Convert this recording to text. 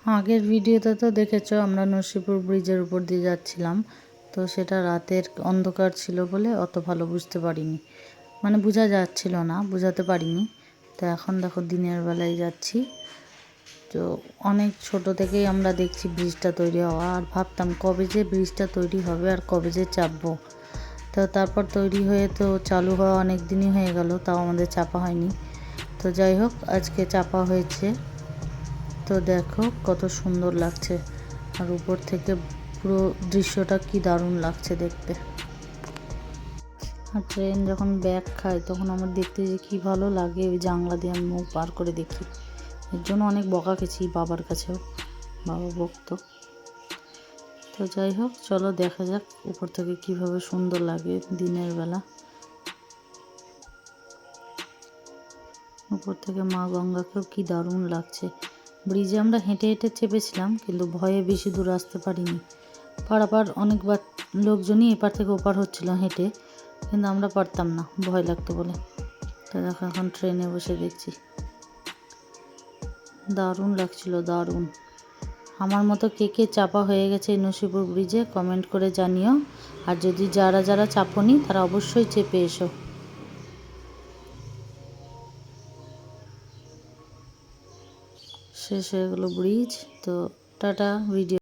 আগের ভিডিওতে তো দেখেছো আমরা নরসিংপুর ব্রিজের উপর দিয়ে যাচ্ছিলাম, তো সেটা রাতের অন্ধকার ছিল বলে অত ভালো বুঝতে পারিনি, মানে বোঝা যাচ্ছিল না, বোঝাতে পারিনি। তো এখন দেখো দিনের বেলায় যাচ্ছি, তো অনেক ছোট থেকেই আমরা দেখছি ব্রিজটা তৈরি হওয়া, আর ভাবতাম কবে যে ব্রিজটা তৈরি হবে আর কবে যে চাপবো। তো তারপর তৈরি হয়ে তো চালু হওয়া অনেক দিনই হয়ে গেল, তাও আমাদের চাপা হয়নি। তো যাই হোক, আজকে চাপা হয়েছে। তো দেখো কত সুন্দর লাগছে, আর উপর থেকে পুরো দৃশ্যটা কি দারুণ লাগছে দেখতে। আর ট্রেন যখন ব্যাক খায় তখন আমার দেখতে যে কি ভালো লাগে, ওই জানলা দিয়ে আমি মুখ বার করে দেখি। এর জন্য অনেক বকা খেয়েছি বাবার কাছেও, বাবা বকতো। তো যাই হোক, চলো দেখা যাক উপর থেকে কিভাবে সুন্দর লাগে দিনের বেলা। উপর থেকে মা গঙ্গাকেও কি দারুণ লাগছে। ব্রিজে আমরা হেঁটে হেঁটে চেপেছিলাম, কিন্তু ভয়ে বেশি দূর আসতে পারিনি। পারাপার অনেকবার লোকজনই এপার থেকে ওপার হচ্ছিল হেঁটে, কিন্তু আমরা পারতাম না, ভয় লাগতো বলে। তো দেখো এখন ট্রেনে বসে দেখছি, দারুণ লাগছিল, দারুণ। আমার মতো কে কে চাপা হয়ে গেছে এই নরসিংপুর ব্রিজে কমেন্ট করে জানিও। আর যদি যারা যারা চাপোনি তারা অবশ্যই চেপে এসো। শেষ হয়ে গেলো ব্রিজ, তো টাটা। ভিডিও